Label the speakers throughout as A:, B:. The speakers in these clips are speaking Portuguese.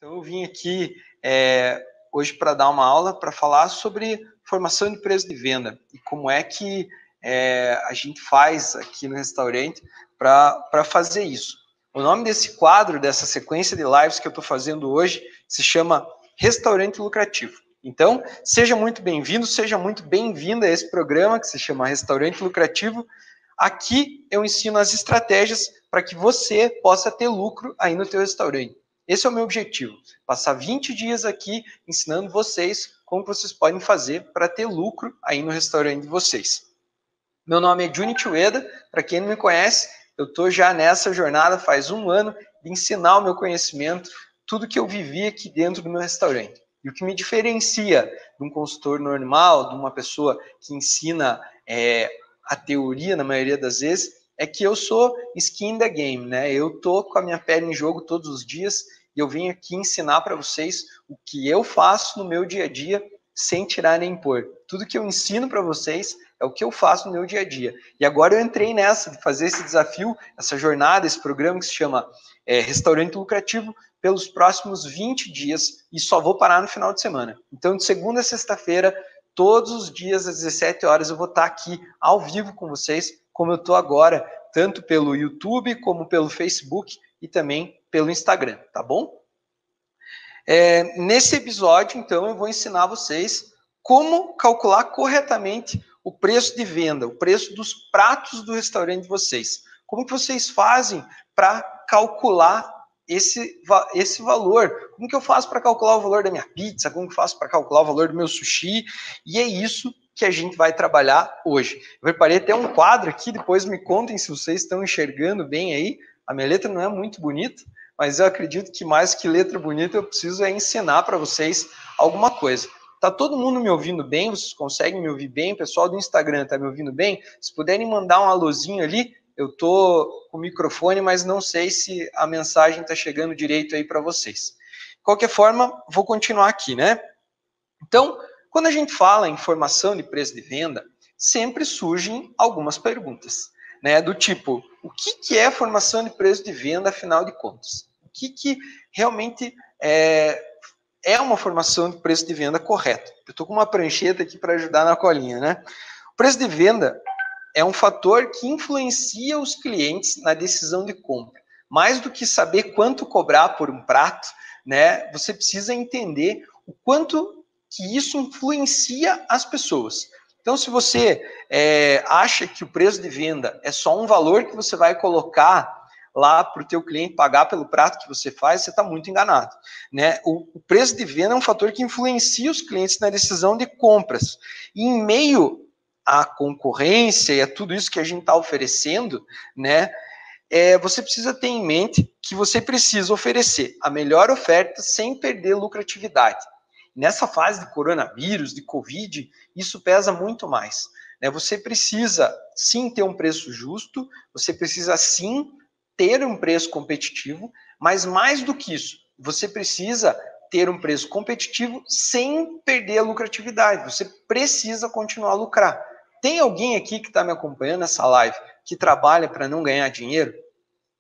A: Então, eu vim aqui hoje para dar uma aula para falar sobre formação de preço de venda e como é que a gente faz aqui no restaurante para fazer isso. O nome desse quadro, dessa sequência de lives que eu estou fazendo hoje, se chama Restaurante Lucrativo. Então, seja muito bem-vindo, seja muito bem-vinda a esse programa que se chama Restaurante Lucrativo. Aqui eu ensino as estratégias para que você possa ter lucro aí no teu restaurante. Esse é o meu objetivo, passar 20 dias aqui ensinando vocês como vocês podem fazer para ter lucro aí no restaurante de vocês. Meu nome é Juni Ueda, para quem não me conhece, eu estou já nessa jornada faz um ano de ensinar o meu conhecimento, tudo que eu vivi aqui dentro do meu restaurante. E o que me diferencia de um consultor normal, de uma pessoa que ensina a teoria na maioria das vezes, é que eu sou skin in the game, né? Eu tô com a minha pele em jogo todos os dias e eu vim aqui ensinar para vocês o que eu faço no meu dia a dia sem tirar nem pôr. Tudo que eu ensino para vocês é o que eu faço no meu dia a dia. E agora eu entrei nessa, de fazer esse desafio, essa jornada, esse programa que se chama Restaurante Lucrativo, pelos próximos 20 dias e só vou parar no final de semana. Então, de segunda a sexta-feira, todos os dias às 17 horas eu vou estar aqui ao vivo com vocês, como eu estou agora, tanto pelo YouTube como pelo Facebook e também pelo Instagram, tá bom? Nesse episódio, então, eu vou ensinar vocês como calcular corretamente o preço de venda, o preço dos pratos do restaurante de vocês. Como que vocês fazem para calcular esse valor? Como que eu faço para calcular o valor da minha pizza? Como que eu faço para calcular o valor do meu sushi? E é isso que a gente vai trabalhar hoje. Eu preparei até um quadro aqui, depois me contem se vocês estão enxergando bem aí. A minha letra não é muito bonita, mas eu acredito que mais que letra bonita eu preciso ensinar para vocês alguma coisa. Tá todo mundo me ouvindo bem? Vocês conseguem me ouvir bem? O pessoal do Instagram tá me ouvindo bem? Se puderem mandar um alôzinho ali, eu tô com o microfone, mas não sei se a mensagem tá chegando direito aí para vocês. De qualquer forma, vou continuar aqui, né? Então, quando a gente fala em formação de preço de venda, sempre surgem algumas perguntas, né? Do tipo, o que é formação de preço de venda, afinal de contas? O que realmente é uma formação de preço de venda correta? Eu estou com uma prancheta aqui para ajudar na colinha, né? O preço de venda é um fator que influencia os clientes na decisão de compra. Mais do que saber quanto cobrar por um prato, né? Você precisa entender o quanto que isso influencia as pessoas. Então, se você acha que o preço de venda é só um valor que você vai colocar lá para o teu cliente pagar pelo prato que você faz, você está muito enganado, né? O preço de venda é um fator que influencia os clientes na decisão de compras. E em meio à concorrência e a tudo isso que a gente está oferecendo, né? Você precisa ter em mente que você precisa oferecer a melhor oferta sem perder lucratividade. Nessa fase de coronavírus, de Covid, isso pesa muito mais. Né? Você precisa, sim, ter um preço justo, você precisa, sim, ter um preço competitivo, mas mais do que isso, você precisa ter um preço competitivo sem perder a lucratividade. Você precisa continuar a lucrar. Tem alguém aqui que está me acompanhando nessa live que trabalha para não ganhar dinheiro?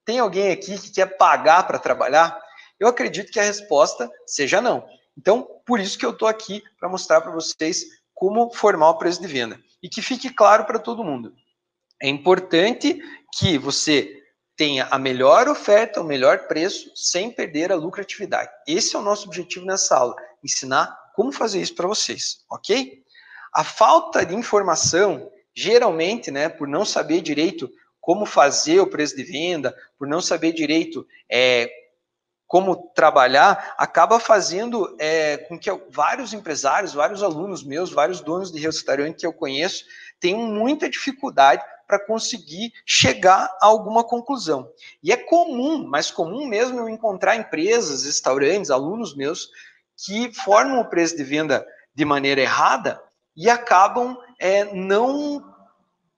A: Tem alguém aqui que quer pagar para trabalhar? Eu acredito que a resposta seja não. Então, por isso que eu estou aqui para mostrar para vocês como formar o preço de venda. E que fique claro para todo mundo. É importante que você tenha a melhor oferta, o melhor preço, sem perder a lucratividade. Esse é o nosso objetivo nessa aula, ensinar como fazer isso para vocês, ok? A falta de informação, geralmente, né, por não saber direito como fazer o preço de venda, por não saber direito como trabalhar, acaba fazendo com que vários empresários, vários alunos meus, vários donos de restaurante que eu conheço, tenham muita dificuldade para conseguir chegar a alguma conclusão. E é comum, mais comum mesmo, eu encontrar empresas, restaurantes, alunos meus, que formam o preço de venda de maneira errada e acabam não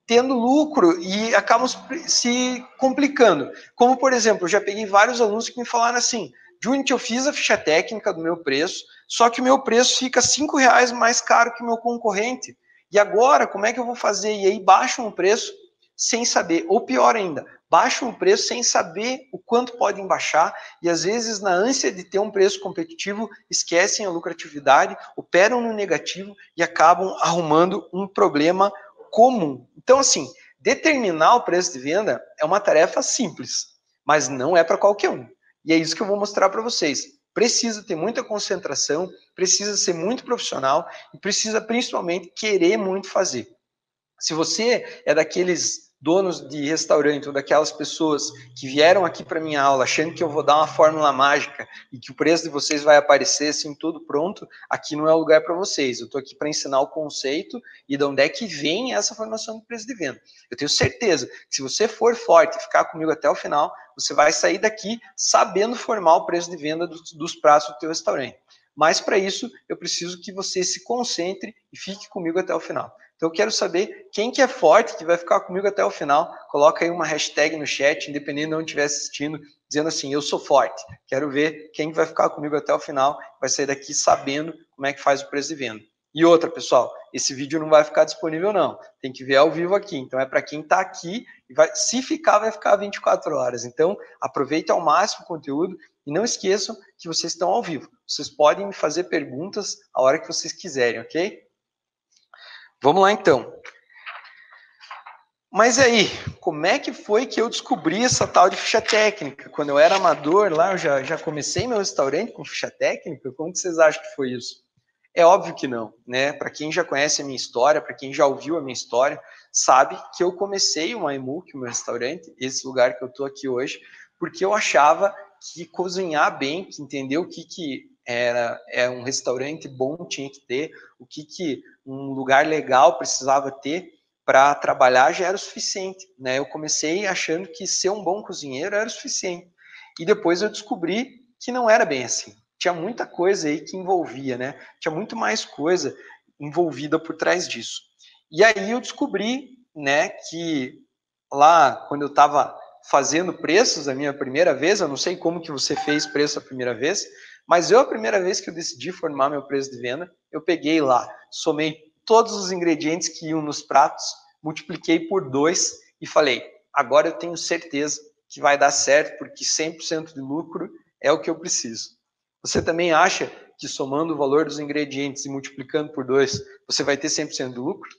A: tendo lucro e acabam se complicando. Como, por exemplo, eu já peguei vários alunos que me falaram assim, Juni, eu fiz a ficha técnica do meu preço, só que o meu preço fica R$5 mais caro que o meu concorrente. E agora, como é que eu vou fazer? E aí baixam o preço. sem saber, ou pior ainda, baixam o preço sem saber o quanto podem baixar e às vezes na ânsia de ter um preço competitivo esquecem a lucratividade, operam no negativo e acabam arrumando um problema comum. Então assim, determinar o preço de venda é uma tarefa simples, mas não é para qualquer um. E é isso que eu vou mostrar para vocês. Precisa ter muita concentração, precisa ser muito profissional e precisa principalmente querer muito fazer. Se você é daqueles donos de restaurante ou daquelas pessoas que vieram aqui para minha aula achando que eu vou dar uma fórmula mágica e que o preço de vocês vai aparecer assim tudo pronto, aqui não é o lugar para vocês. Eu estou aqui para ensinar o conceito e de onde é que vem essa formação do preço de venda. Eu tenho certeza que se você for forte e ficar comigo até o final, você vai sair daqui sabendo formar o preço de venda dos pratos do teu restaurante. Mas para isso, eu preciso que você se concentre e fique comigo até o final. Então eu quero saber quem que é forte, que vai ficar comigo até o final. Coloca aí uma hashtag no chat, independente de onde estiver assistindo, dizendo assim, eu sou forte. Quero ver quem vai ficar comigo até o final, vai sair daqui sabendo como é que faz o preço de venda. E outra, pessoal, esse vídeo não vai ficar disponível não. Tem que ver ao vivo aqui. Então é para quem está aqui, e se ficar, vai ficar 24 horas. Então aproveite ao máximo o conteúdo e não esqueçam que vocês estão ao vivo. Vocês podem me fazer perguntas a hora que vocês quiserem, ok? Vamos lá, então. Mas aí, como é que foi que eu descobri essa tal de ficha técnica? Quando eu era amador lá, eu já comecei meu restaurante com ficha técnica? Como que vocês acham que foi isso? É óbvio que não, né? Para quem já conhece a minha história, para quem já ouviu a minha história, sabe que eu comecei uma EMUC, o meu restaurante, esse lugar que eu estou aqui hoje, porque eu achava que cozinhar bem, que entender o que era um restaurante bom tinha que ter, o que um lugar legal precisava ter para trabalhar já era o suficiente, né? Eu comecei achando que ser um bom cozinheiro era o suficiente. E depois eu descobri que não era bem assim. Tinha muita coisa aí que envolvia, né? Tinha muito mais coisa envolvida por trás disso. E aí eu descobri, né, que lá quando eu estava fazendo preços a minha primeira vez, eu não sei como que você fez preço a primeira vez, mas a primeira vez que eu decidi formar meu preço de venda, eu peguei lá, somei todos os ingredientes que iam nos pratos, multipliquei por 2 e falei, agora eu tenho certeza que vai dar certo, porque 100% de lucro é o que eu preciso. Você também acha que somando o valor dos ingredientes e multiplicando por 2, você vai ter 100% de lucro?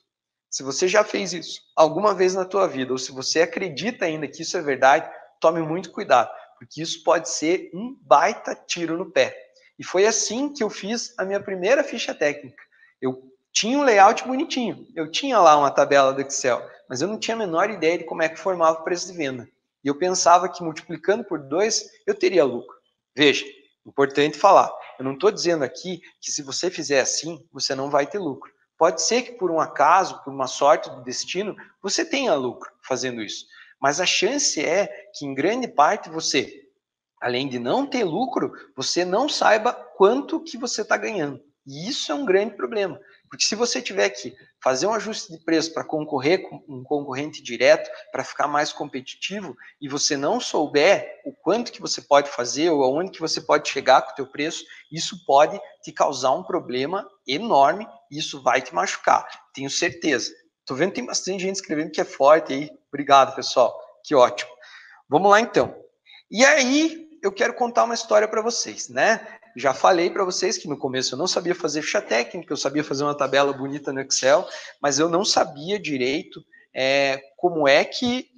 A: Se você já fez isso alguma vez na tua vida, ou se você acredita ainda que isso é verdade, tome muito cuidado, porque isso pode ser um baita tiro no pé. E foi assim que eu fiz a minha primeira ficha técnica. Eu tinha um layout bonitinho, eu tinha lá uma tabela do Excel, mas eu não tinha a menor ideia de como é que formava o preço de venda. E eu pensava que multiplicando por 2, eu teria lucro. Veja, importante falar, eu não estou dizendo aqui que se você fizer assim, você não vai ter lucro. Pode ser que por um acaso, por uma sorte do destino, você tenha lucro fazendo isso. Mas a chance é que, em grande parte, você, além de não ter lucro, você não saiba quanto que você está ganhando. E isso é um grande problema. Porque se você tiver que fazer um ajuste de preço para concorrer com um concorrente direto, para ficar mais competitivo, e você não souber o quanto que você pode fazer ou aonde que você pode chegar com o teu preço, isso pode te causar um problema enorme e isso vai te machucar. Tenho certeza. Estou vendo que tem bastante gente escrevendo que é forte aí. Obrigado, pessoal. Que ótimo. Vamos lá, então. E aí, eu quero contar uma história para vocês, né? Já falei para vocês que no começo eu não sabia fazer ficha técnica, eu sabia fazer uma tabela bonita no Excel, mas eu não sabia direito como é que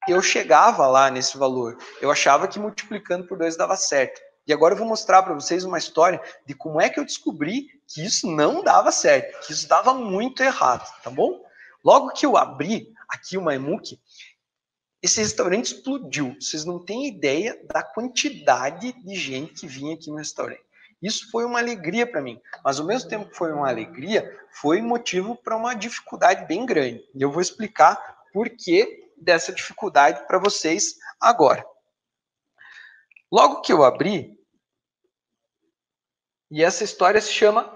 A: eu chegava lá nesse valor. Eu achava que multiplicando por 2 dava certo. E agora eu vou mostrar para vocês uma história de como é que eu descobri que isso não dava certo, que isso dava muito errado, tá bom? Logo que eu abri aqui uma EMUC, esse restaurante explodiu. Vocês não têm ideia da quantidade de gente que vinha aqui no restaurante. Isso foi uma alegria para mim. Mas ao mesmo tempo que foi uma alegria, foi motivo para uma dificuldade bem grande. E eu vou explicar por que dessa dificuldade para vocês agora. Logo que eu abri, e essa história se chama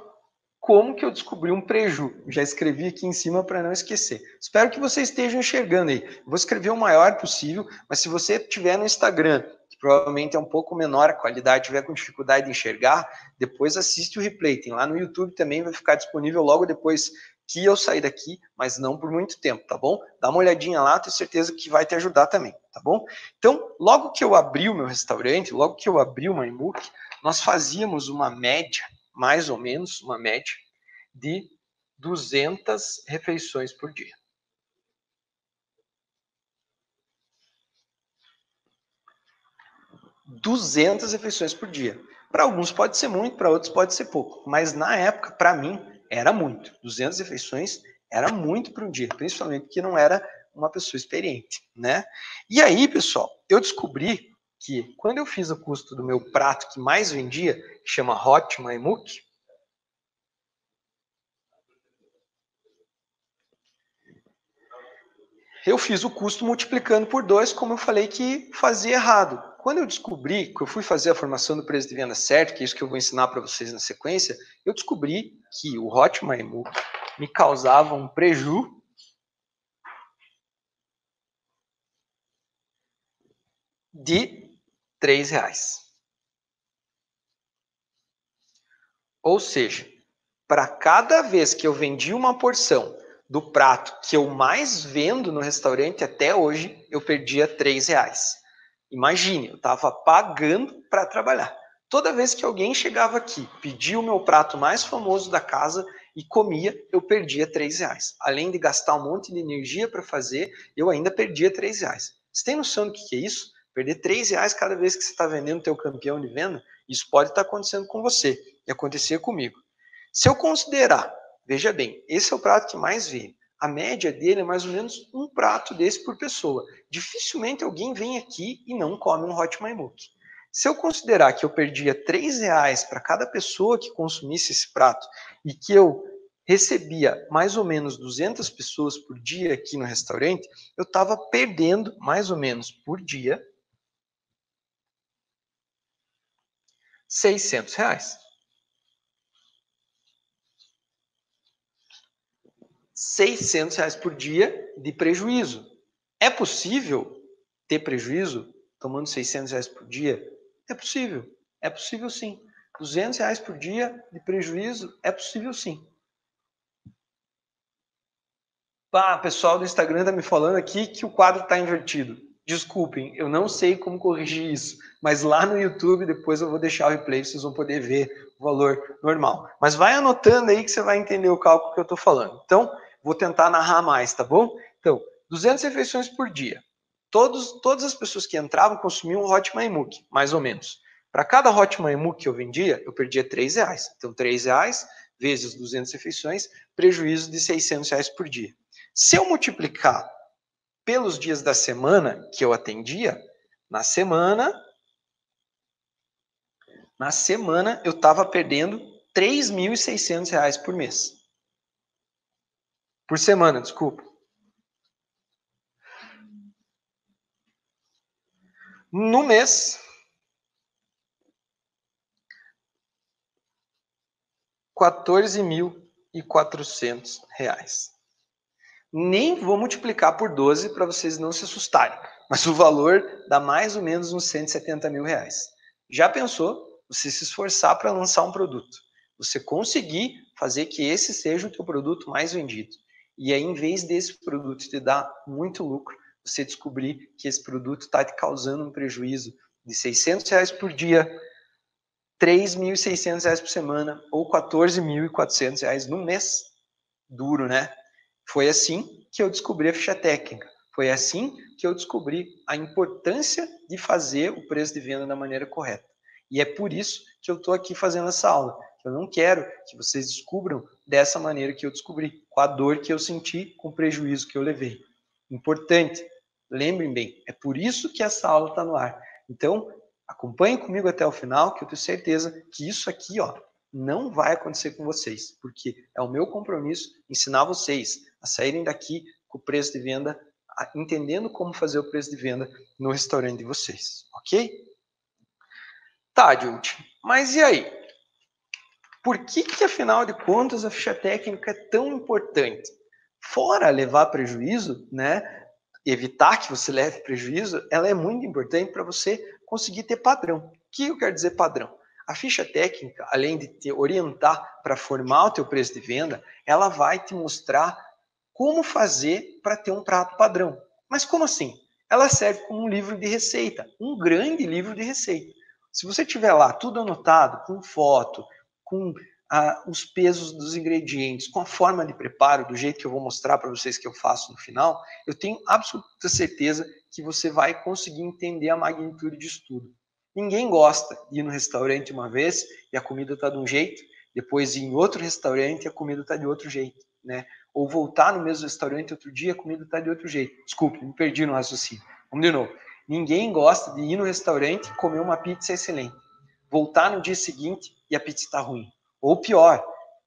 A: Como que eu descobri um preju. Já escrevi aqui em cima para não esquecer. Espero que vocês estejam enxergando aí. Eu vou escrever o maior possível, mas se você estiver no Instagram, que provavelmente é um pouco menor a qualidade, tiver com dificuldade de enxergar, depois assiste o replay. Tem lá no YouTube também, vai ficar disponível logo depois que eu sair daqui, mas não por muito tempo, tá bom? Dá uma olhadinha lá, tenho certeza que vai te ajudar também, tá bom? Então, logo que eu abri o meu restaurante, logo que eu abri o MyMook, nós fazíamos uma média, mais ou menos, uma média de 200 refeições por dia. 200 refeições por dia. Para alguns pode ser muito, para outros pode ser pouco. Mas na época, para mim, era muito. 200 refeições era muito para um dia, principalmente porque não era uma pessoa experiente, né? E aí, pessoal, eu descobri que quando eu fiz o custo do meu prato que mais vendia, que chama Hot MyMook, eu fiz o custo multiplicando por 2, como eu falei que fazia errado. Quando eu descobri, que eu fui fazer a formação do preço de venda certo, que é isso que eu vou ensinar para vocês na sequência, eu descobri que o Hot MyMook me causava um prejuízo de R$3. Ou seja, para cada vez que eu vendi uma porção do prato que eu mais vendo no restaurante até hoje, eu perdia R$3. Imagine, eu estava pagando para trabalhar. Toda vez que alguém chegava aqui, pedia o meu prato mais famoso da casa e comia, eu perdia R$3. Além de gastar um monte de energia para fazer, eu ainda perdia R$3. Você tem noção do que é isso? Perder R$3 cada vez que você está vendendo teu campeão de venda? Isso pode estar acontecendo com você e acontecia comigo. Se eu considerar, veja bem, esse é o prato que mais veio. A média dele é mais ou menos um prato desse por pessoa. Dificilmente alguém vem aqui e não come um Hot MyMook. Se eu considerar que eu perdia R$3 para cada pessoa que consumisse esse prato e que eu recebia mais ou menos 200 pessoas por dia aqui no restaurante, eu estava perdendo mais ou menos por dia R$600. R$600 por dia de prejuízo. É possível ter prejuízo tomando R$600 por dia? É possível sim. R$200 por dia de prejuízo é possível sim. Ah, pessoal do Instagram está me falando aqui que o quadro está invertido. Desculpem, eu não sei como corrigir isso, mas lá no YouTube depois eu vou deixar o replay, vocês vão poder ver o valor normal. Mas vai anotando aí que você vai entender o cálculo que eu estou falando. Então, vou tentar narrar mais, tá bom? Então, 200 refeições por dia. Todas as pessoas que entravam consumiam um Hot MyMook, mais ou menos. Para cada Hot MyMook que eu vendia, eu perdia R$3. Então, R$3 vezes 200 refeições, prejuízo de R$600 por dia. Se eu multiplicar pelos dias da semana que eu atendia, na semana eu estava perdendo R$3.600 por mês. Por semana, desculpa. No mês, R$14.400. Nem vou multiplicar por 12 para vocês não se assustarem, mas o valor dá mais ou menos uns R$170 mil. Já pensou você se esforçar para lançar um produto, você conseguir fazer que esse seja o teu produto mais vendido, e aí em vez desse produto te dar muito lucro, você descobrir que esse produto está te causando um prejuízo de R$600 por dia, R$3.600 por semana ou R$14.400 no mês. Duro, né? Foi assim que eu descobri a ficha técnica. Foi assim que eu descobri a importância de fazer o preço de venda da maneira correta. E é por isso que eu estou aqui fazendo essa aula. Eu não quero que vocês descubram dessa maneira que eu descobri, com a dor que eu senti, com o prejuízo que eu levei. Importante, lembrem bem, é por isso que essa aula está no ar. Então, acompanhem comigo até o final, que eu tenho certeza que isso aqui, ó, não vai acontecer com vocês, porque é o meu compromisso ensinar vocês a saírem daqui com o preço de venda, entendendo como fazer o preço de venda no restaurante de vocês, ok? Tá, Jult, mas e aí? Por que, afinal de contas, a ficha técnica é tão importante? Fora levar prejuízo, né? Evitar que você leve prejuízo, ela é muito importante para você conseguir ter padrão. O que eu quero dizer padrão? A ficha técnica, além de te orientar para formar o teu preço de venda, ela vai te mostrar como fazer para ter um prato padrão. Mas como assim? Ela serve como um livro de receita, um grande livro de receita. Se você tiver lá tudo anotado, com foto, com os pesos dos ingredientes, com a forma de preparo, do jeito que eu vou mostrar para vocês que eu faço no final, eu tenho absoluta certeza que você vai conseguir entender a magnitude disso tudo. Ninguém gosta de ir no restaurante uma vez e a comida está de um jeito, depois ir em outro restaurante e a comida está de outro jeito, né? Ou voltar no mesmo restaurante outro dia, a comida está de outro jeito. Desculpe, me perdi no raciocínio. Vamos de novo. Ninguém gosta de ir no restaurante e comer uma pizza excelente, voltar no dia seguinte e a pizza está ruim. Ou pior,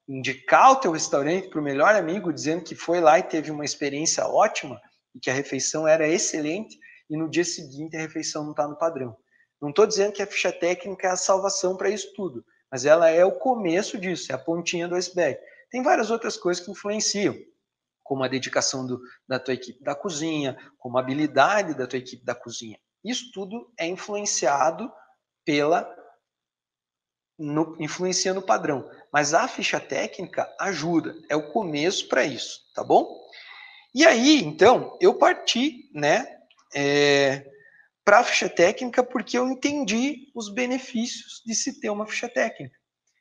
A: indicar o teu restaurante para o melhor amigo dizendo que foi lá e teve uma experiência ótima e que a refeição era excelente e no dia seguinte a refeição não está no padrão. Não estou dizendo que a ficha técnica é a salvação para isso tudo, mas ela é o começo disso, é a pontinha do iceberg. Tem várias outras coisas que influenciam, como a dedicação da tua equipe da cozinha, como a habilidade da tua equipe da cozinha. Isso tudo é influenciado influencia no padrão. Mas a ficha técnica ajuda, é o começo para isso, tá bom? E aí, então, eu parti, né, para a ficha técnica porque eu entendi os benefícios de se ter uma ficha técnica.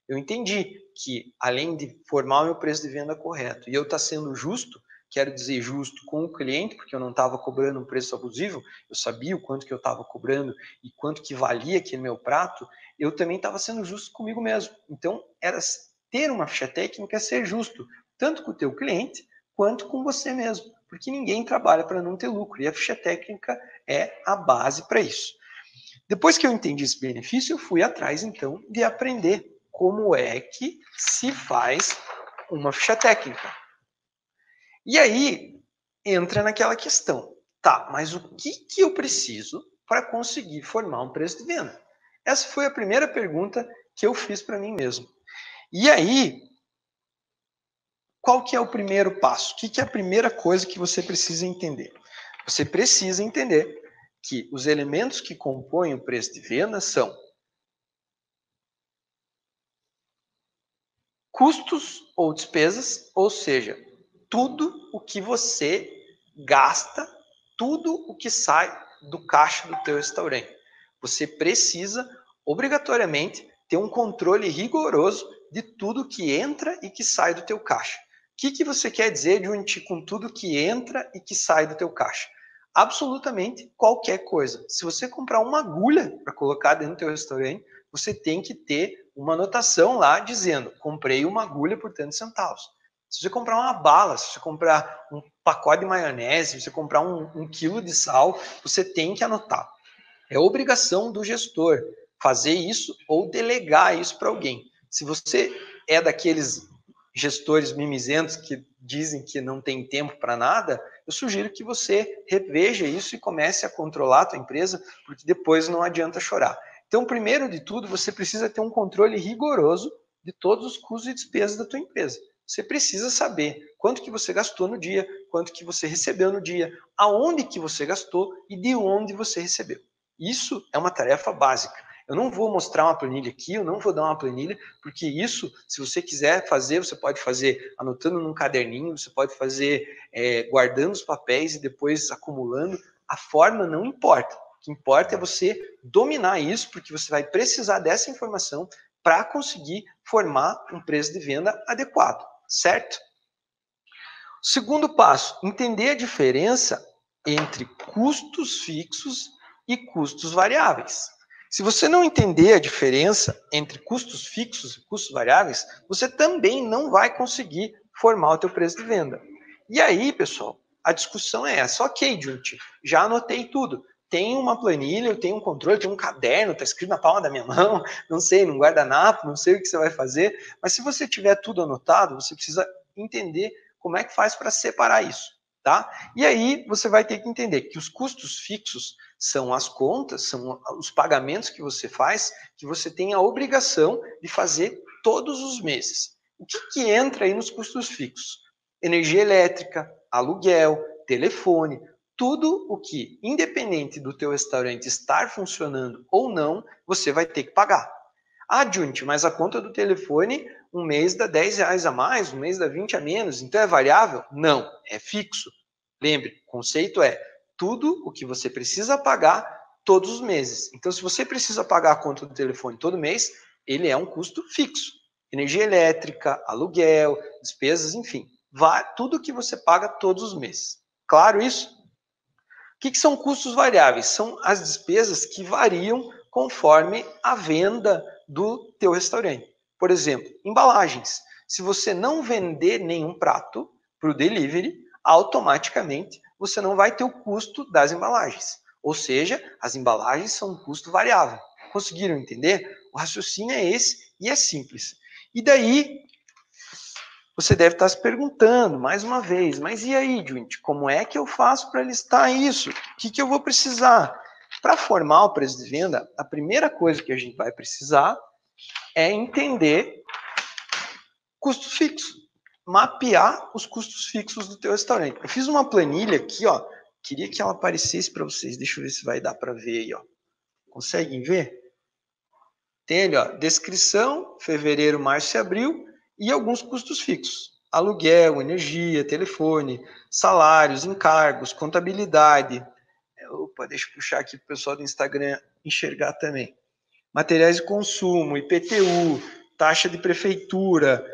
A: Eu entendi que, além de formar o meu preço de venda correto e eu estar sendo justo, quero dizer justo com o cliente, porque eu não estava cobrando um preço abusivo, eu sabia o quanto que eu estava cobrando e quanto que valia aquele meu prato, eu também estava sendo justo comigo mesmo. Então, era ter uma ficha técnica é ser justo, tanto com o teu cliente quanto com você mesmo, porque ninguém trabalha para não ter lucro, e a ficha técnica é a base para isso. Depois que eu entendi esse benefício, eu fui atrás, então, de aprender como é que se faz uma ficha técnica. E aí, entra naquela questão. Tá, mas o que eu preciso para conseguir formar um preço de venda? Essa foi a primeira pergunta que eu fiz para mim mesmo. E aí, qual que é o primeiro passo? O que é a primeira coisa que você precisa entender? Você precisa entender que os elementos que compõem o preço de venda são custos ou despesas, ou seja, tudo o que você gasta, tudo o que sai do caixa do teu restaurante. Você precisa, obrigatoriamente, ter um controle rigoroso de tudo que entra e que sai do teu caixa. O que você quer dizer com tudo que entra e que sai do teu caixa? Absolutamente qualquer coisa. Se você comprar uma agulha para colocar dentro do teu restaurante, você tem que ter uma anotação lá dizendo: comprei uma agulha por tantos centavos. Se você comprar uma bala, se você comprar um pacote de maionese, se você comprar um quilo de sal, você tem que anotar. É obrigação do gestor fazer isso ou delegar isso para alguém. Se você é daqueles gestores mimizentos que dizem que não tem tempo para nada, eu sugiro que você reveja isso e comece a controlar a tua empresa, porque depois não adianta chorar. Então, primeiro de tudo, você precisa ter um controle rigoroso de todos os custos e despesas da tua empresa. Você precisa saber quanto que você gastou no dia, quanto que você recebeu no dia, aonde que você gastou e de onde você recebeu. Isso é uma tarefa básica. Eu não vou mostrar uma planilha aqui, eu não vou dar uma planilha, porque isso, se você quiser fazer, você pode fazer anotando num caderninho, você pode fazer guardando os papéis e depois acumulando. A forma não importa. O que importa é você dominar isso, porque você vai precisar dessa informação para conseguir formar um preço de venda adequado, certo? Segundo passo, entender a diferença entre custos fixos e custos variáveis. Se você não entender a diferença entre custos fixos e custos variáveis, você também não vai conseguir formar o teu preço de venda. E aí, pessoal, a discussão é essa. Ok, Junti, já anotei tudo. Tem uma planilha, eu tenho um controle, tem um caderno, está escrito na palma da minha mão, não sei, num guardanapo, não sei o que você vai fazer, mas se você tiver tudo anotado, você precisa entender como é que faz para separar isso, tá? E aí você vai ter que entender que os custos fixos são as contas, são os pagamentos que você faz, que você tem a obrigação de fazer todos os meses. O que entra aí nos custos fixos? Energia elétrica, aluguel, telefone, tudo o que, independente do teu restaurante estar funcionando ou não, você vai ter que pagar. Ah, Junte, mas a conta do telefone, um mês dá R$10 a mais, um mês dá 20 a menos, então é variável? Não, é fixo. Lembre, o conceito é tudo o que você precisa pagar todos os meses. Então, se você precisa pagar a conta do telefone todo mês, ele é um custo fixo. Energia elétrica, aluguel, despesas, enfim. Tudo que você paga todos os meses. Claro isso? O que são custos variáveis? São as despesas que variam conforme a venda do teu restaurante. Por exemplo, embalagens. Se você não vender nenhum prato para o delivery, automaticamente você não vai ter o custo das embalagens. Ou seja, as embalagens são um custo variável. Conseguiram entender? O raciocínio é esse e é simples. E daí, você deve estar se perguntando, mais uma vez, mas e aí, Junte, como é que eu faço para listar isso? O que eu vou precisar? Para formar o preço de venda, a primeira coisa que a gente vai precisar é entender custo fixo. Mapear os custos fixos do teu restaurante. Eu fiz uma planilha aqui, ó. Queria que ela aparecesse para vocês. Deixa eu ver se vai dar para ver aí, ó. Conseguem ver? Tem ali, ó, descrição, fevereiro, março e abril, e alguns custos fixos. Aluguel, energia, telefone, salários, encargos, contabilidade. Opa, deixa eu puxar aqui para o pessoal do Instagram enxergar também. Materiais de consumo, IPTU, taxa de prefeitura,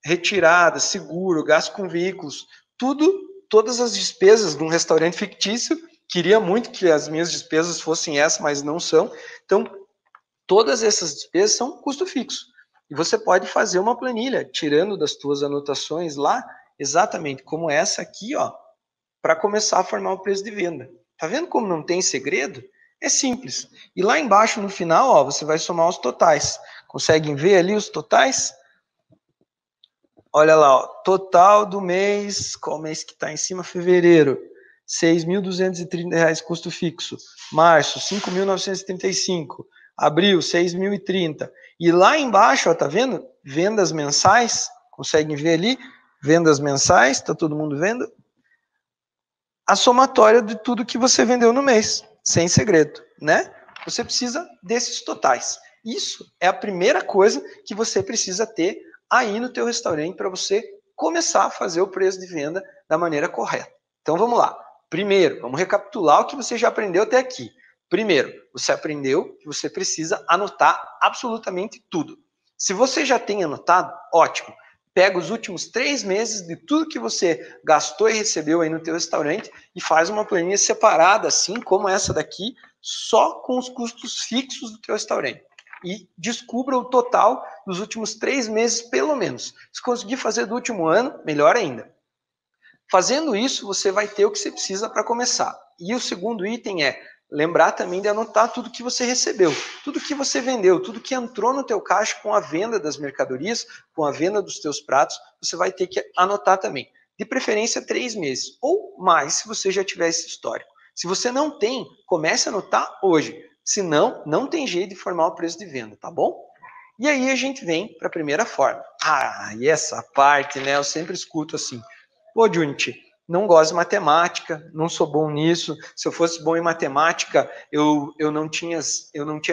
A: retirada, seguro, gasto com veículos, todas as despesas de um restaurante fictício. Queria muito que as minhas despesas fossem essas, mas não são. Então, todas essas despesas são custo fixo. E você pode fazer uma planilha, tirando das tuas anotações lá, exatamente como essa aqui, ó, para começar a formar o preço de venda. Tá vendo como não tem segredo? É simples. E lá embaixo, no final, ó, você vai somar os totais. Conseguem ver ali os totais? Olha lá, ó, total do mês, qual mês que está em cima? Fevereiro. R$ 6.230 custo fixo. Março, 5.935. Abril, 6.030. E lá embaixo, ó, tá vendo? Vendas mensais. Conseguem ver ali? Vendas mensais, tá todo mundo vendo? A somatória de tudo que você vendeu no mês, sem segredo, né? Você precisa desses totais. Isso é a primeira coisa que você precisa ter aí no teu restaurante para você começar a fazer o preço de venda da maneira correta. Então vamos lá. Primeiro, vamos recapitular o que você já aprendeu até aqui. Primeiro, você aprendeu que você precisa anotar absolutamente tudo. Se você já tem anotado, ótimo. Pega os últimos 3 meses de tudo que você gastou e recebeu aí no teu restaurante e faz uma planilha separada, assim como essa daqui, só com os custos fixos do teu restaurante. E descubra o total dos últimos 3 meses, pelo menos. Se conseguir fazer do último ano, melhor ainda. Fazendo isso, você vai ter o que você precisa para começar. E o segundo item é lembrar também de anotar tudo que você recebeu, tudo que você vendeu, tudo que entrou no teu caixa com a venda das mercadorias, com a venda dos teus pratos, você vai ter que anotar também. De preferência 3 meses, ou mais se você já tiver esse histórico. Se você não tem, comece a anotar hoje. Senão, não tem jeito de formar o preço de venda, tá bom? E aí a gente vem para a primeira forma. Ah, e essa parte, né? Eu sempre escuto assim, pô, Junti, não gosto de matemática, não sou bom nisso. Se eu fosse bom em matemática, eu não tinha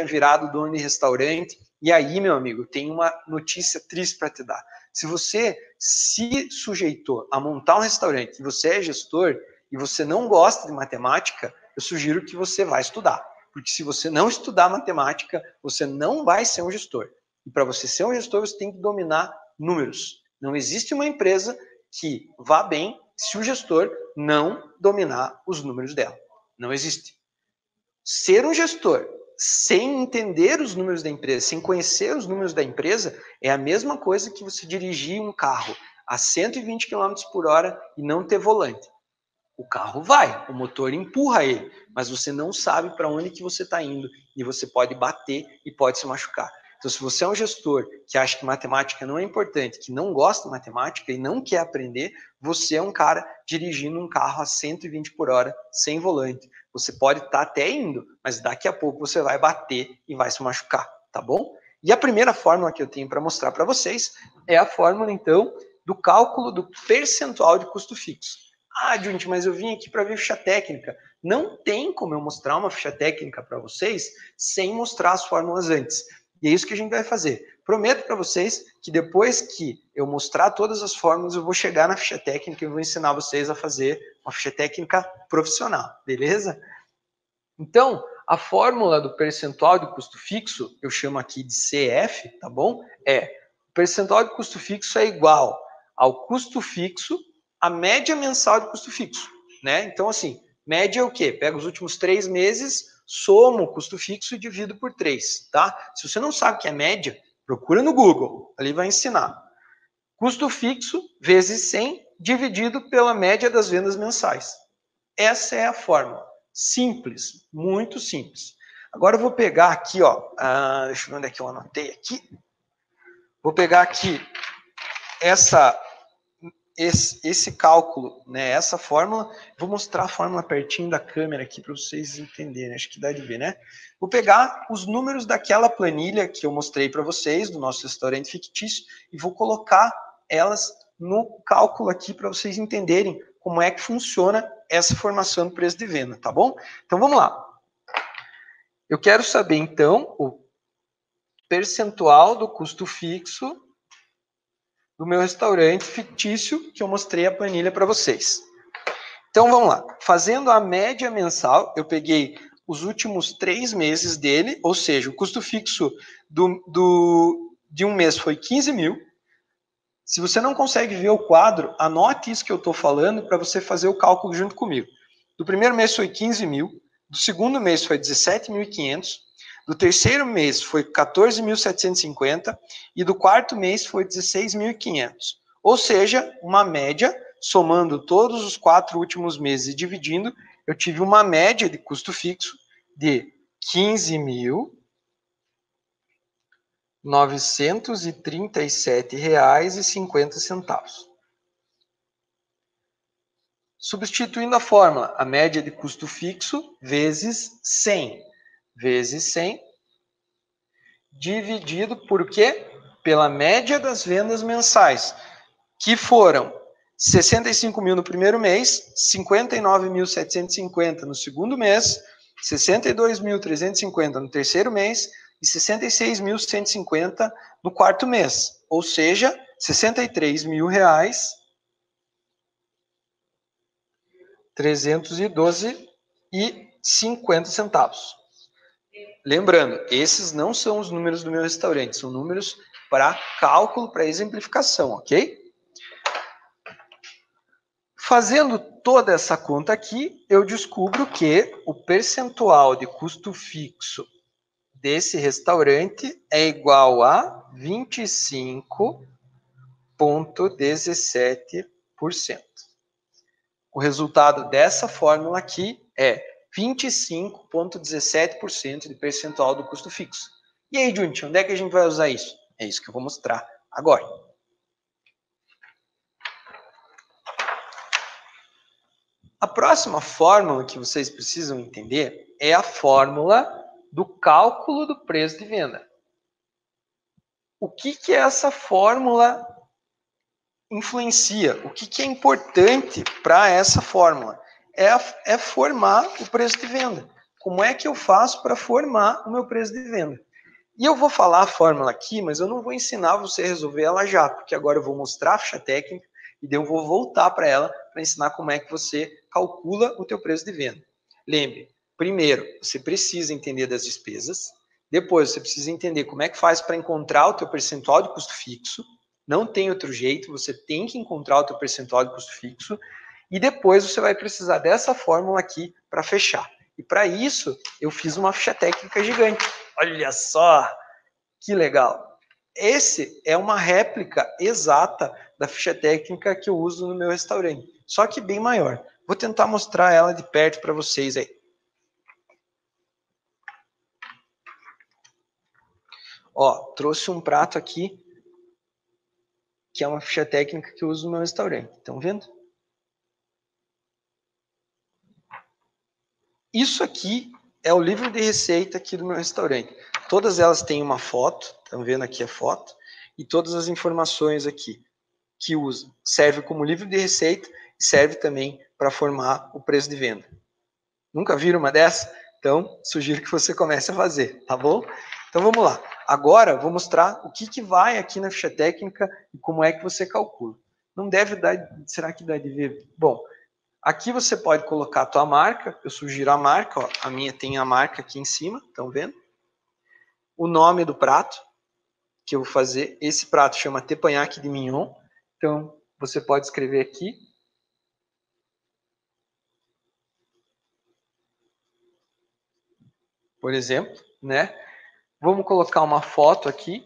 A: virado dono de restaurante. E aí, meu amigo, tem uma notícia triste para te dar. Se você se sujeitou a montar um restaurante e você é gestor e você não gosta de matemática, eu sugiro que você vá estudar. Porque se você não estudar matemática, você não vai ser um gestor. E para você ser um gestor, você tem que dominar números. Não existe uma empresa que vá bem se o gestor não dominar os números dela. Não existe. Ser um gestor sem entender os números da empresa, sem conhecer os números da empresa, é a mesma coisa que você dirigir um carro a 120 km por hora e não ter volante. O carro vai, o motor empurra ele, mas você não sabe para onde que você está indo e você pode bater e pode se machucar. Então, se você é um gestor que acha que matemática não é importante, que não gosta de matemática e não quer aprender, você é um cara dirigindo um carro a 120 por hora, sem volante. Você pode estar até indo, mas daqui a pouco você vai bater e vai se machucar, tá bom? E a primeira fórmula que eu tenho para mostrar para vocês é a fórmula, então, do cálculo do percentual de custo fixo. Ah, Junti, mas eu vim aqui para ver ficha técnica. Não tem como eu mostrar uma ficha técnica para vocês sem mostrar as fórmulas antes. E é isso que a gente vai fazer. Prometo para vocês que depois que eu mostrar todas as fórmulas, eu vou chegar na ficha técnica e vou ensinar vocês a fazer uma ficha técnica profissional, beleza? Então, a fórmula do percentual de custo fixo, eu chamo aqui de CF, tá bom? O percentual de custo fixo é igual ao custo fixo, a média mensal de custo fixo, né? Então, assim, média é o quê? Pega os últimos 3 meses, somo o custo fixo e divido por 3, tá? Se você não sabe o que é média, procura no Google, ali vai ensinar. Custo fixo vezes 100 dividido pela média das vendas mensais. Essa é a fórmula. Simples, muito simples. Agora eu vou pegar aqui, ó, deixa eu ver onde é que eu anotei aqui. Vou pegar aqui esse cálculo, né, essa fórmula. Vou mostrar a fórmula pertinho da câmera aqui para vocês entenderem, acho que dá de ver, né? Vou pegar os números daquela planilha que eu mostrei para vocês, do nosso restaurante fictício, e vou colocar elas no cálculo aqui para vocês entenderem como é que funciona essa formação do preço de venda, tá bom? Então vamos lá. Eu quero saber então o percentual do custo fixo do meu restaurante fictício que eu mostrei a planilha para vocês. Então vamos lá. Fazendo a média mensal, eu peguei os últimos 3 meses dele, ou seja, o custo fixo de um mês foi 15 mil. Se você não consegue ver o quadro, anote isso que eu estou falando para você fazer o cálculo junto comigo. Do primeiro mês foi 15 mil, do segundo mês foi 17.500, do terceiro mês foi 14.750 e do quarto mês foi 16.500. Ou seja, uma média, somando todos os 4 últimos meses e dividindo, eu tive uma média de custo fixo de 15.937 R$937,50. Substituindo a fórmula, a média de custo fixo vezes 100. Vezes 100, dividido por quê? Pela média das vendas mensais, que foram 65 mil no primeiro mês, 59.750 no segundo mês, 62.350 no terceiro mês e 66.150 no quarto mês. Ou seja, R$312,50. Lembrando, esses não são os números do meu restaurante, são números para cálculo, para exemplificação, ok? Fazendo toda essa conta aqui, eu descubro que o percentual de custo fixo desse restaurante é igual a 25,17%. O resultado dessa fórmula aqui é 25,17% de percentual do custo fixo. E aí, Junti, onde é que a gente vai usar isso? É isso que eu vou mostrar agora. A próxima fórmula que vocês precisam entender é a fórmula do cálculo do preço de venda. O que essa fórmula influencia? O que é importante para essa fórmula? É formar o preço de venda. Como é que eu faço para formar o meu preço de venda? E eu vou falar a fórmula aqui, mas eu não vou ensinar você a resolver ela já, porque agora eu vou mostrar a ficha técnica e daí eu vou voltar para ela para ensinar como é que você calcula o teu preço de venda. Lembre, primeiro, você precisa entender das despesas, depois você precisa entender como é que faz para encontrar o teu percentual de custo fixo, não tem outro jeito, você tem que encontrar o teu percentual de custo fixo, e depois você vai precisar dessa fórmula aqui para fechar. E para isso, eu fiz uma ficha técnica gigante. Olha só, que legal. Esse é uma réplica exata da ficha técnica que eu uso no meu restaurante, só que bem maior. Vou tentar mostrar ela de perto para vocês aí. Ó, trouxe um prato aqui, que é uma ficha técnica que eu uso no meu restaurante. Estão vendo? Isso aqui é o livro de receita aqui do meu restaurante. Todas elas têm uma foto, estão vendo aqui a foto, e todas as informações aqui que usa. Serve como livro de receita e serve também para formar o preço de venda. Nunca viram uma dessa? Então, sugiro que você comece a fazer, tá bom? Então, vamos lá. Agora, vou mostrar o que vai aqui na ficha técnica e como é que você calcula. Não deve dar, será que dá de ver? Bom, aqui você pode colocar a tua marca, eu sugiro a marca, ó, a minha tem a marca aqui em cima, estão vendo? O nome do prato que eu vou fazer, esse prato chama teppanyaki de mignon, então você pode escrever aqui. Por exemplo, né? Vamos colocar uma foto aqui.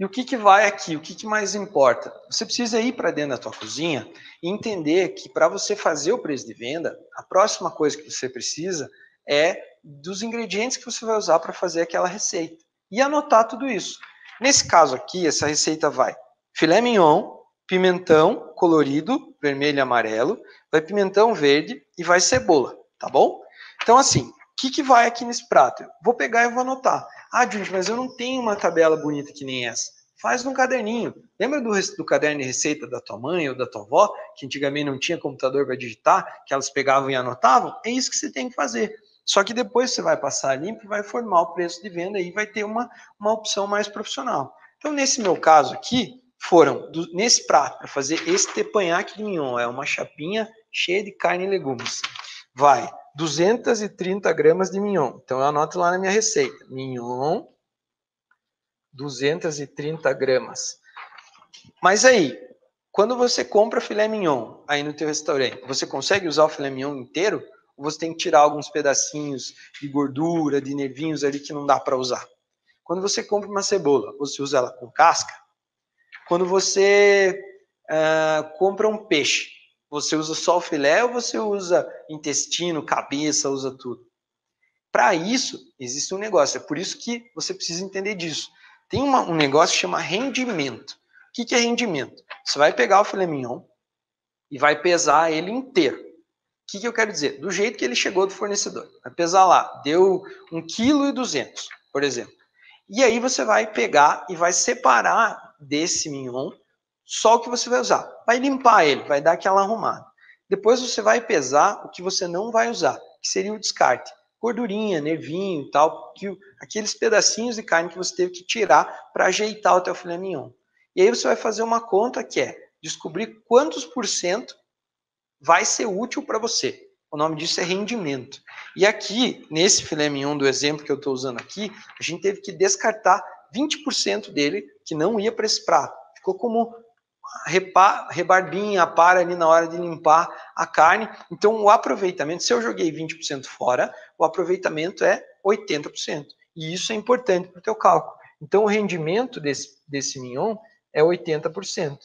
A: E o que vai aqui? O que mais importa? Você precisa ir para dentro da tua cozinha e entender que para você fazer o preço de venda, a próxima coisa que você precisa é dos ingredientes que você vai usar para fazer aquela receita. E anotar tudo isso. Nesse caso aqui, essa receita vai filé mignon, pimentão colorido, vermelho e amarelo, vai pimentão verde e vai cebola, tá bom? Então assim, o que vai aqui nesse prato? Vou pegar e vou anotar. Ah, Júnior, mas eu não tenho uma tabela bonita que nem essa. Faz num caderninho. Lembra do caderno de receita da tua mãe ou da tua avó, que antigamente não tinha computador para digitar, que elas pegavam e anotavam? É isso que você tem que fazer. Só que depois você vai passar limpo e vai formar o preço de venda e vai ter uma opção mais profissional. Então, nesse meu caso aqui, nesse prato, para fazer esse teppanyaki de mignon, é uma chapinha cheia de carne e legumes. Vai 230 gramas de mignon. Então, eu anoto lá na minha receita. Mignon, 230 gramas. Mas aí, quando você compra filé mignon aí no teu restaurante, você consegue usar o filé mignon inteiro? Ou você tem que tirar alguns pedacinhos de gordura, de nervinhos ali que não dá para usar? Quando você compra uma cebola, você usa ela com casca? Quando você compra um peixe, você usa só o filé ou você usa intestino, cabeça, usa tudo? Para isso, existe um negócio. É por isso que você precisa entender disso. Tem um negócio que chama rendimento. O que é rendimento? Você vai pegar o filé mignon e vai pesar ele inteiro. O que eu quero dizer? Do jeito que ele chegou do fornecedor. Vai pesar lá. Deu 1,2 kg, por exemplo. E aí você vai pegar e vai separar desse mignon só o que você vai usar. Vai limpar ele, vai dar aquela arrumada. Depois você vai pesar o que você não vai usar, que seria o descarte. Gordurinha, nervinho e tal, aqueles pedacinhos de carne que você teve que tirar para ajeitar o teu filé mignon. E aí você vai fazer uma conta que é descobrir quantos % vai ser útil para você. O nome disso é rendimento. E aqui, nesse filé mignon do exemplo que eu estou usando aqui, a gente teve que descartar 20% dele que não ia para esse prato. Ficou como rebarbinha, para ali na hora de limpar a carne. Então, o aproveitamento, se eu joguei 20% fora, o aproveitamento é 80%. E isso é importante para o teu cálculo. Então, o rendimento desse mignon é 80%.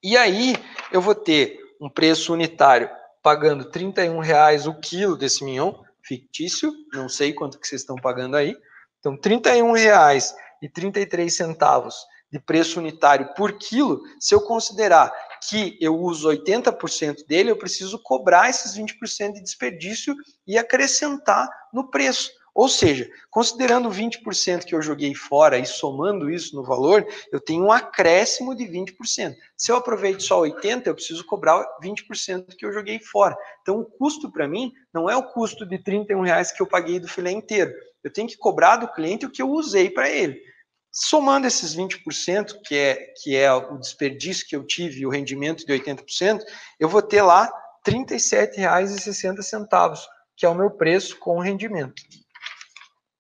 A: E aí, eu vou ter um preço unitário pagando R$ 31,00 o quilo desse mignon, fictício, não sei quanto que vocês estão pagando aí. Então, R$ 31,33 de preço unitário por quilo. Se eu considerar que eu uso 80% dele, eu preciso cobrar esses 20% de desperdício e acrescentar no preço. Ou seja, considerando 20% que eu joguei fora e somando isso no valor, eu tenho um acréscimo de 20%. Se eu aproveito só 80%, eu preciso cobrar 20% que eu joguei fora. Então, o custo para mim não é o custo de R$ 31,00 que eu paguei do filé inteiro. Eu tenho que cobrar do cliente o que eu usei para ele. Somando esses 20%, que é o desperdício que eu tive e o rendimento de 80%, eu vou ter lá R$ 37,60, que é o meu preço com rendimento.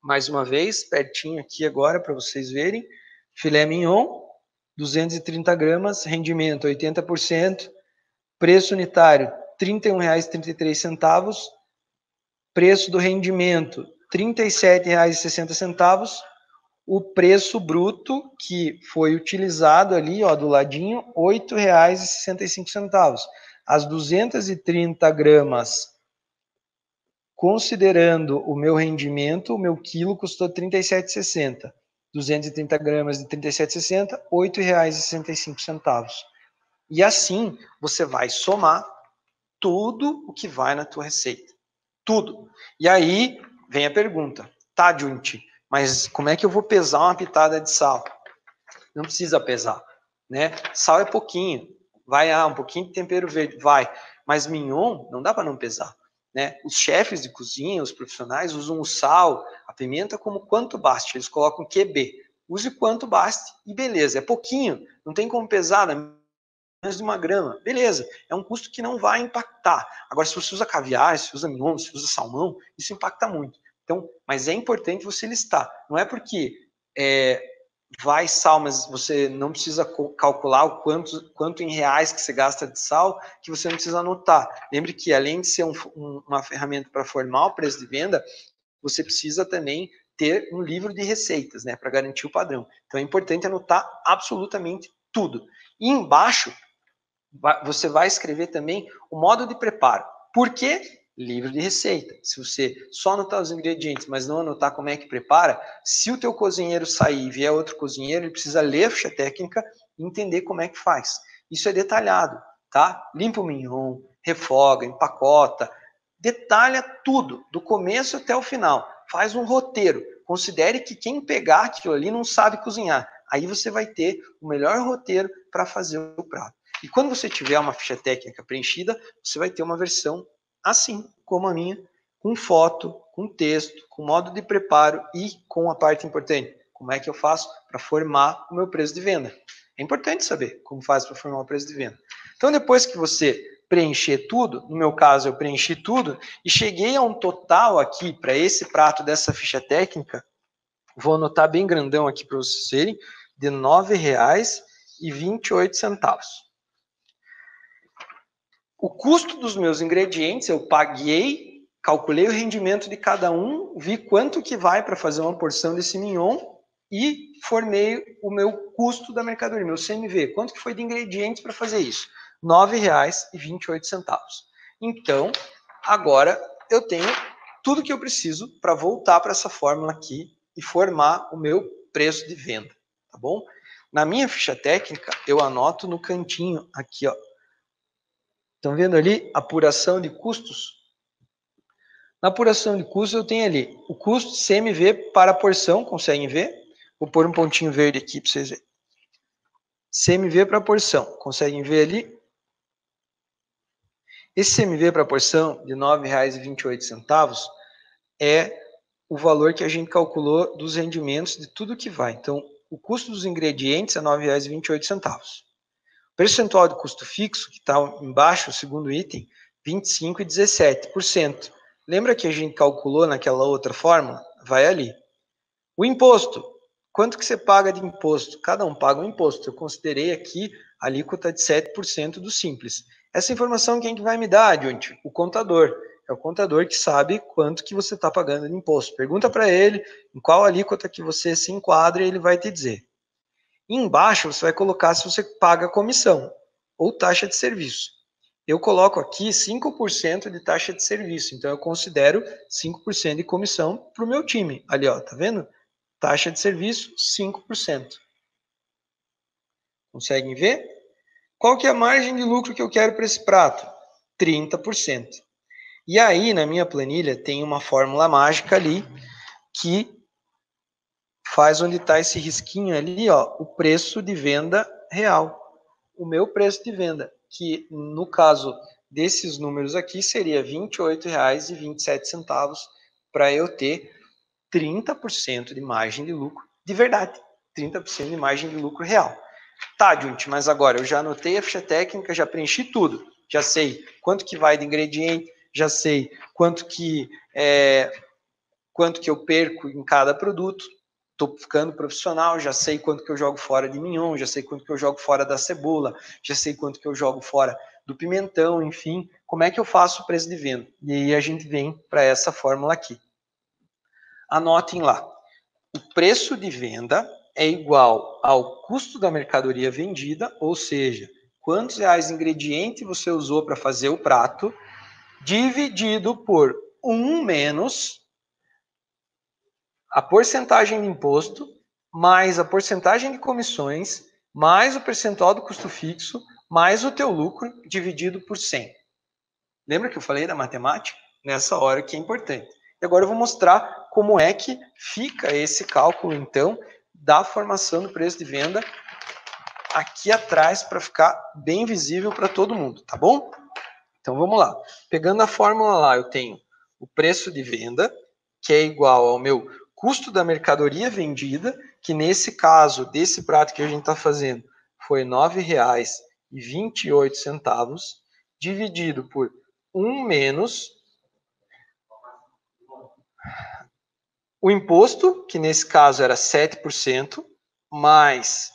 A: Mais uma vez, pertinho aqui agora para vocês verem. Filé mignon, 230 gramas, rendimento 80%, preço unitário R$ 31,33, preço do rendimento R$ 37,60, o preço bruto que foi utilizado ali, ó, do ladinho, R$ 8,65. As 230 gramas, considerando o meu rendimento, o meu quilo custou R$ 37,60. 230 gramas de R$ 37,60, R$ 8,65. E assim, você vai somar tudo o que vai na tua receita. Tudo. E aí, vem a pergunta. Tá, Junti, mas como é que eu vou pesar uma pitada de sal? Não precisa pesar, né? Sal é pouquinho. Vai, um pouquinho de tempero verde, vai. Mas mignon, não dá para não pesar. né? Os chefes de cozinha, os profissionais, usam o sal, a pimenta como quanto baste. Eles colocam QB. Use quanto baste e beleza. É pouquinho, não tem como pesar, né? Menos de 1 grama. Beleza, é um custo que não vai impactar. Agora, se você usa caviar, se usa mignon, se usa salmão, isso impacta muito. Então, mas é importante você listar. Não é porque vai sal, mas você não precisa calcular o quanto em reais que você gasta de sal, que você não precisa anotar. Lembre que, além de ser uma ferramenta para formar o preço de venda, você precisa também ter um livro de receitas, né, para garantir o padrão. Então, é importante anotar absolutamente tudo. E embaixo, você vai escrever também o modo de preparo. Por quê? Livro de receita. Se você só anotar os ingredientes, mas não anotar como é que prepara, se o teu cozinheiro sair e vier outro cozinheiro, ele precisa ler a ficha técnica e entender como é que faz. Isso é detalhado, tá? Limpa o mignon, refoga, empacota, detalha tudo, do começo até o final. Faz um roteiro. Considere que quem pegar aquilo ali não sabe cozinhar. Aí você vai ter o melhor roteiro para fazer o prato. E quando você tiver uma ficha técnica preenchida, você vai ter uma versão assim, como a minha, com foto, com texto, com modo de preparo e com a parte importante. Como é que eu faço para formar o meu preço de venda? É importante saber como faz para formar o preço de venda. Então, depois que você preencher tudo, no meu caso eu preenchi tudo, e cheguei a um total aqui para esse prato dessa ficha técnica, vou anotar bem grandão aqui para vocês verem, de R$ 9,28. O custo dos meus ingredientes, eu paguei, calculei o rendimento de cada um, vi quanto que vai para fazer uma porção desse mignon e formei o meu custo da mercadoria, meu CMV. Quanto que foi de ingredientes para fazer isso? R$ 9,28. Então, agora eu tenho tudo que eu preciso para voltar para essa fórmula aqui e formar o meu preço de venda, tá bom? Na minha ficha técnica, eu anoto no cantinho aqui, ó. Estão vendo ali? Apuração de custos. Na apuração de custos, eu tenho ali o custo CMV para a porção, conseguem ver? Vou pôr um pontinho verde aqui para vocês verem. CMV para a porção, conseguem ver ali? Esse CMV para a porção de R$ 9,28 é o valor que a gente calculou dos rendimentos de tudo que vai. Então, o custo dos ingredientes é R$ 9,28. Percentual de custo fixo, que está embaixo, o segundo item, 25,17%. Lembra que a gente calculou naquela outra fórmula? Vai ali. O imposto. Quanto que você paga de imposto? Cada um paga um imposto. Eu considerei aqui a alíquota de 7% do Simples. Essa informação quem que vai me dar, Adjunct? O contador. É o contador que sabe quanto que você está pagando de imposto. Pergunta para ele em qual alíquota que você se enquadra e ele vai te dizer. E embaixo você vai colocar se você paga comissão ou taxa de serviço. Eu coloco aqui 5% de taxa de serviço, então eu considero 5% de comissão para o meu time. Ali, ó, tá vendo? Taxa de serviço, 5%. Conseguem ver? Qual que é a margem de lucro que eu quero para esse prato? 30%. E aí, na minha planilha, tem uma fórmula mágica ali que faz onde está esse risquinho ali, ó, o preço de venda real. O meu preço de venda, que no caso desses números aqui seria R$ 28,27 para eu ter 30% de margem de lucro de verdade. 30% de margem de lucro real. Tá, Adjunct, mas agora eu já anotei a ficha técnica, já preenchi tudo. Já sei quanto que vai de ingrediente, já sei quanto que eu perco em cada produto. Estou ficando profissional, já sei quanto que eu jogo fora de mignon, já sei quanto que eu jogo fora da cebola, já sei quanto que eu jogo fora do pimentão, enfim, como é que eu faço o preço de venda? E aí a gente vem para essa fórmula aqui. Anotem lá. O preço de venda é igual ao custo da mercadoria vendida, ou seja, quantos reais de ingrediente você usou para fazer o prato, dividido por 1 menos a porcentagem de imposto, mais a porcentagem de comissões, mais o percentual do custo fixo, mais o teu lucro, dividido por 100. Lembra que eu falei da matemática? Nessa hora que é importante. E agora eu vou mostrar como é que fica esse cálculo, então, da formação do preço de venda aqui atrás, para ficar bem visível para todo mundo, tá bom? Então, vamos lá. Pegando a fórmula lá, eu tenho o preço de venda, que é igual ao meu custo da mercadoria vendida, que nesse caso, desse prato que a gente está fazendo, foi R$ 9,28, dividido por 1 menos o imposto, que nesse caso era 7%, mais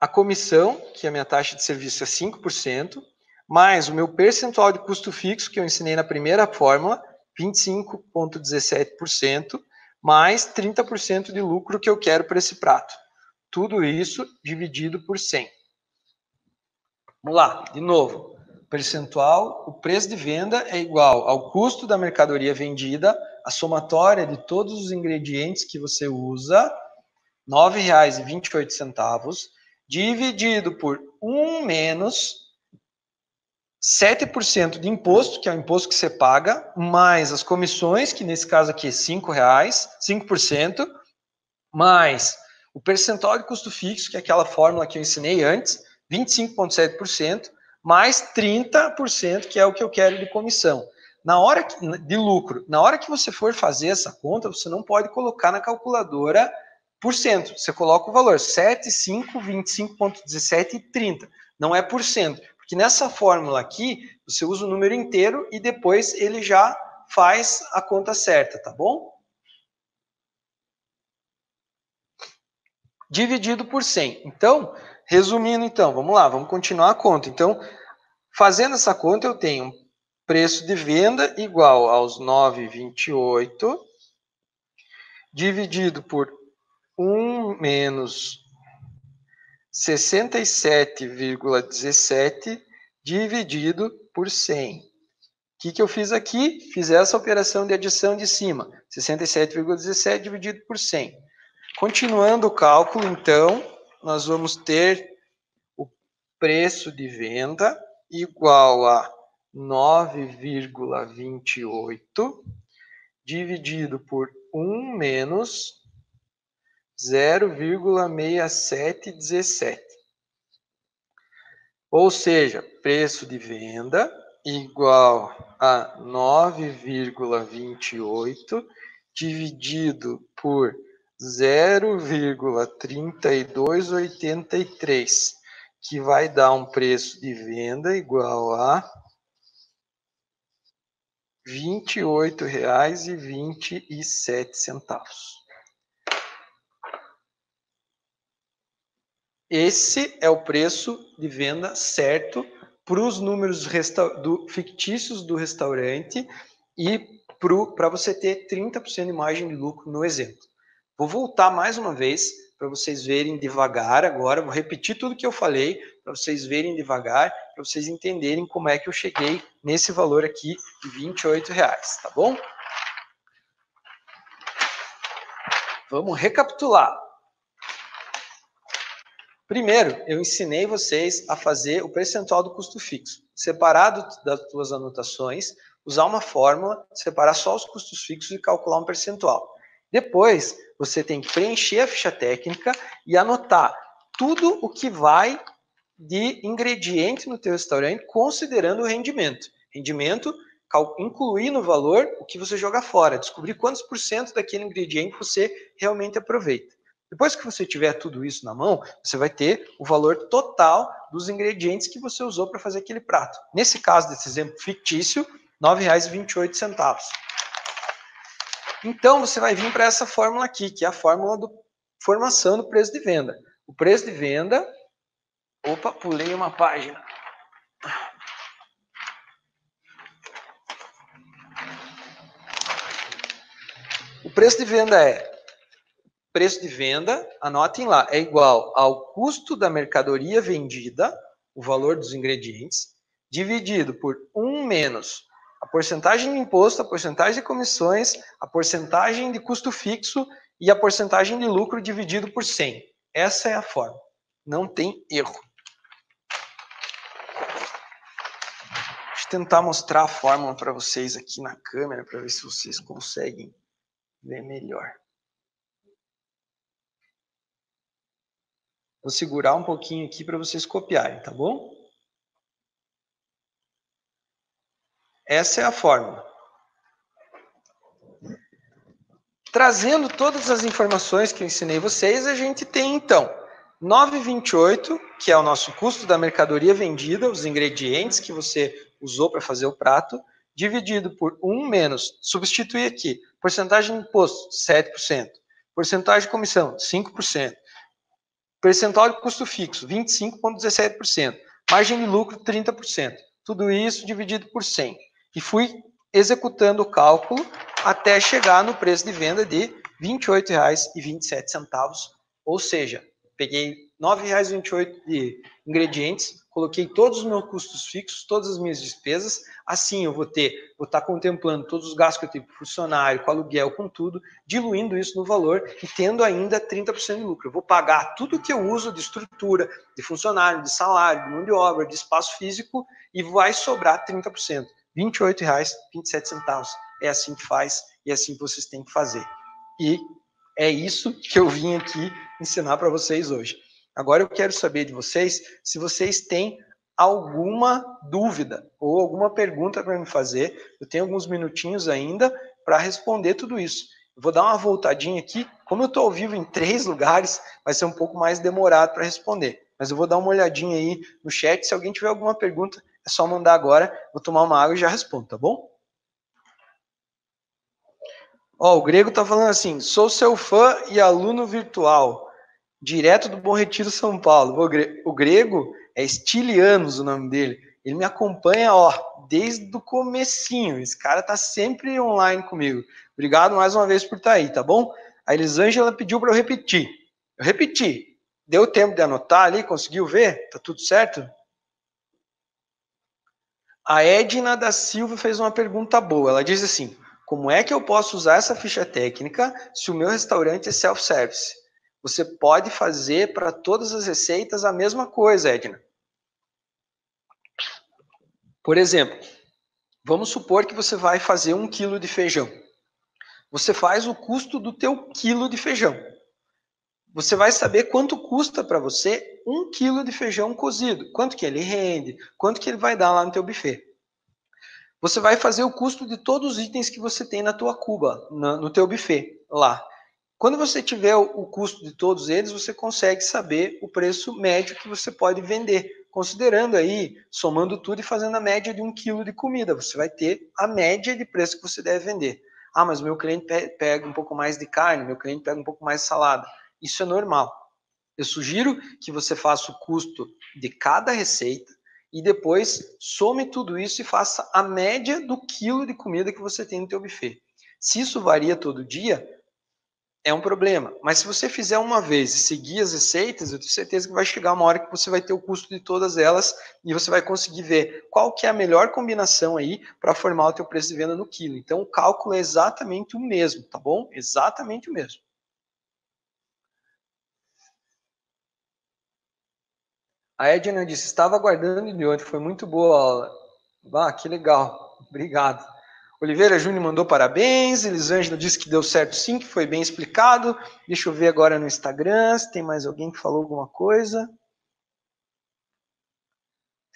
A: a comissão, que a minha taxa de serviço é 5%, mais o meu percentual de custo fixo, que eu ensinei na primeira fórmula, 25,17%, mais 30% de lucro que eu quero para esse prato. Tudo isso dividido por 100. Vamos lá, de novo. Percentual, o preço de venda é igual ao custo da mercadoria vendida, a somatória de todos os ingredientes que você usa, R$ 9,28, dividido por 1 menos 7% de imposto, que é o imposto que você paga, mais as comissões, que nesse caso aqui é R$ 5%, mais o percentual de custo fixo, que é aquela fórmula que eu ensinei antes, 25,7%, mais 30%, que é o que eu quero de comissão. Na hora de lucro, na hora que você for fazer essa conta, você não pode colocar na calculadora por cento. Você coloca o valor 7, 5, 25,17 e 30. Não é por cento. Porque nessa fórmula aqui, você usa o número inteiro e depois ele já faz a conta certa, tá bom? Dividido por 100. Então, resumindo então, vamos lá, vamos continuar a conta. Então, fazendo essa conta, eu tenho preço de venda igual aos 9,28, dividido por 1 menos 67,17, dividido por 100. O que eu fiz aqui? Fiz essa operação de adição de cima, 67,17 dividido por 100. Continuando o cálculo, então, nós vamos ter o preço de venda igual a 9,28 dividido por 1 menos 0,6717. Ou seja, preço de venda igual a 9,28 dividido por 0,3283, que vai dar um preço de venda igual a R$ 28,27. Esse é o preço de venda certo para os números fictícios do restaurante e para você ter 30% de margem de lucro no exemplo. Vou voltar mais uma vez para vocês verem devagar agora, vou repetir tudo que eu falei para vocês verem devagar, para vocês entenderem como é que eu cheguei nesse valor aqui de R$ 28, tá bom? Vamos recapitular. Primeiro, eu ensinei vocês a fazer o percentual do custo fixo. Separado das suas anotações, usar uma fórmula, separar só os custos fixos e calcular um percentual. Depois, você tem que preencher a ficha técnica e anotar tudo o que vai de ingrediente no teu restaurante, considerando o rendimento. Rendimento, incluir no valor o que você joga fora, descobrir quantos por cento daquele ingrediente você realmente aproveita. Depois que você tiver tudo isso na mão, você vai ter o valor total dos ingredientes que você usou para fazer aquele prato. Nesse caso desse exemplo fictício, R$ 9,28. Então, você vai vir para essa fórmula aqui, que é a fórmula da formação do preço de venda. O preço de venda... Opa, pulei uma página. O preço de venda anotem lá, é igual ao custo da mercadoria vendida, o valor dos ingredientes, dividido por 1 menos a porcentagem de imposto, a porcentagem de comissões, a porcentagem de custo fixo e a porcentagem de lucro dividido por 100. Essa é a fórmula. Não tem erro. Deixa eu tentar mostrar a fórmula para vocês aqui na câmera, para ver se vocês conseguem ver melhor. Vou segurar um pouquinho aqui para vocês copiarem, tá bom? Essa é a fórmula. Trazendo todas as informações que eu ensinei vocês, a gente tem, então, 9,28, que é o nosso custo da mercadoria vendida, os ingredientes que você usou para fazer o prato, dividido por 1 menos, substituir aqui, porcentagem de imposto, 7%, porcentagem de comissão, 5%, percentual de custo fixo, 25,17%, margem de lucro, 30%. Tudo isso dividido por 100. E fui executando o cálculo até chegar no preço de venda de R$ 28,27. Ou seja, peguei R$ 9,28 de ingredientes, coloquei todos os meus custos fixos, todas as minhas despesas, assim eu vou estar contemplando todos os gastos que eu tenho com funcionário, com aluguel, com tudo, diluindo isso no valor e tendo ainda 30% de lucro. Eu vou pagar tudo que eu uso de estrutura, de funcionário, de salário, de mão de obra, de espaço físico e vai sobrar 30%. R$ 28,27. É assim que faz e é assim que vocês têm que fazer. E é isso que eu vim aqui ensinar para vocês hoje. Agora eu quero saber de vocês se vocês têm alguma dúvida ou alguma pergunta para me fazer. Eu tenho alguns minutinhos ainda para responder tudo isso. Eu vou dar uma voltadinha aqui. Como eu estou ao vivo em 3 lugares, vai ser um pouco mais demorado para responder. Mas eu vou dar uma olhadinha aí no chat. Se alguém tiver alguma pergunta, é só mandar agora. Vou tomar uma água e já respondo, tá bom? Ó, o Grego tá falando assim, sou seu fã e aluno virtual, direto do Bom Retiro, São Paulo. O Grego é Estilianos o nome dele. Ele me acompanha, ó, desde o comecinho. Esse cara tá sempre online comigo. Obrigado mais uma vez por estar aí, tá bom? A Elisângela pediu para eu repetir. Eu repeti. Deu tempo de anotar ali? Conseguiu ver? Tá tudo certo? A Edna da Silva fez uma pergunta boa. Ela diz assim, como é que eu posso usar essa ficha técnica se o meu restaurante é self-service? Você pode fazer para todas as receitas a mesma coisa, Edna. Por exemplo, vamos supor que você vai fazer 1 quilo de feijão. Você faz o custo do teu quilo de feijão. Você vai saber quanto custa para você 1 quilo de feijão cozido. Quanto que ele rende, quanto que ele vai dar lá no teu buffet. Você vai fazer o custo de todos os itens que você tem na tua cuba, no teu buffet lá. Quando você tiver o custo de todos eles, você consegue saber o preço médio que você pode vender. Considerando aí, somando tudo e fazendo a média de 1 quilo de comida, você vai ter a média de preço que você deve vender. Ah, mas meu cliente pega um pouco mais de carne, meu cliente pega um pouco mais de salada. Isso é normal. Eu sugiro que você faça o custo de cada receita e depois some tudo isso e faça a média do quilo de comida que você tem no teu buffet. Se isso varia todo dia, é um problema. Mas se você fizer uma vez e seguir as receitas, eu tenho certeza que vai chegar uma hora que você vai ter o custo de todas elas e você vai conseguir ver qual que é a melhor combinação aí para formar o teu preço de venda no quilo. Então o cálculo é exatamente o mesmo, tá bom? Exatamente o mesmo. A Edna disse, estava aguardando de ontem, foi muito boa a aula. Ah, que legal, obrigado. Oliveira Júnior mandou parabéns, Elisângela disse que deu certo sim, que foi bem explicado. Deixa eu ver agora no Instagram, se tem mais alguém que falou alguma coisa.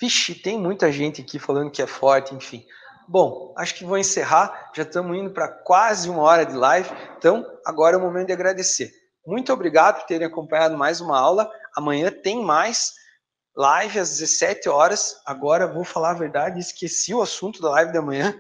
A: Vixe, tem muita gente aqui falando que é forte, enfim. Bom, acho que vou encerrar, já estamos indo para quase 1 hora de live, então agora é o momento de agradecer. Muito obrigado por terem acompanhado mais uma aula, amanhã tem mais live às 17 horas. Agora vou falar a verdade, esqueci o assunto da live da manhã,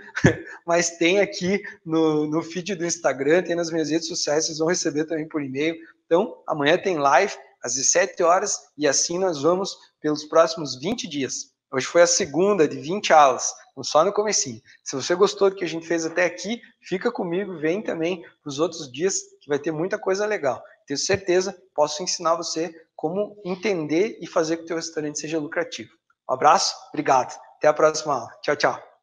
A: mas tem aqui no feed do Instagram, tem nas minhas redes sociais, vocês vão receber também por e-mail. Então, amanhã tem live às 17 horas e assim nós vamos pelos próximos 20 dias. Hoje foi a segunda de 20 aulas, só no comecinho. Se você gostou do que a gente fez até aqui, fica comigo, vem também para os outros dias, que vai ter muita coisa legal. Tenho certeza, posso ensinar você como entender e fazer que o teu restaurante seja lucrativo. Um abraço, obrigado. Até a próxima aula. Tchau, tchau.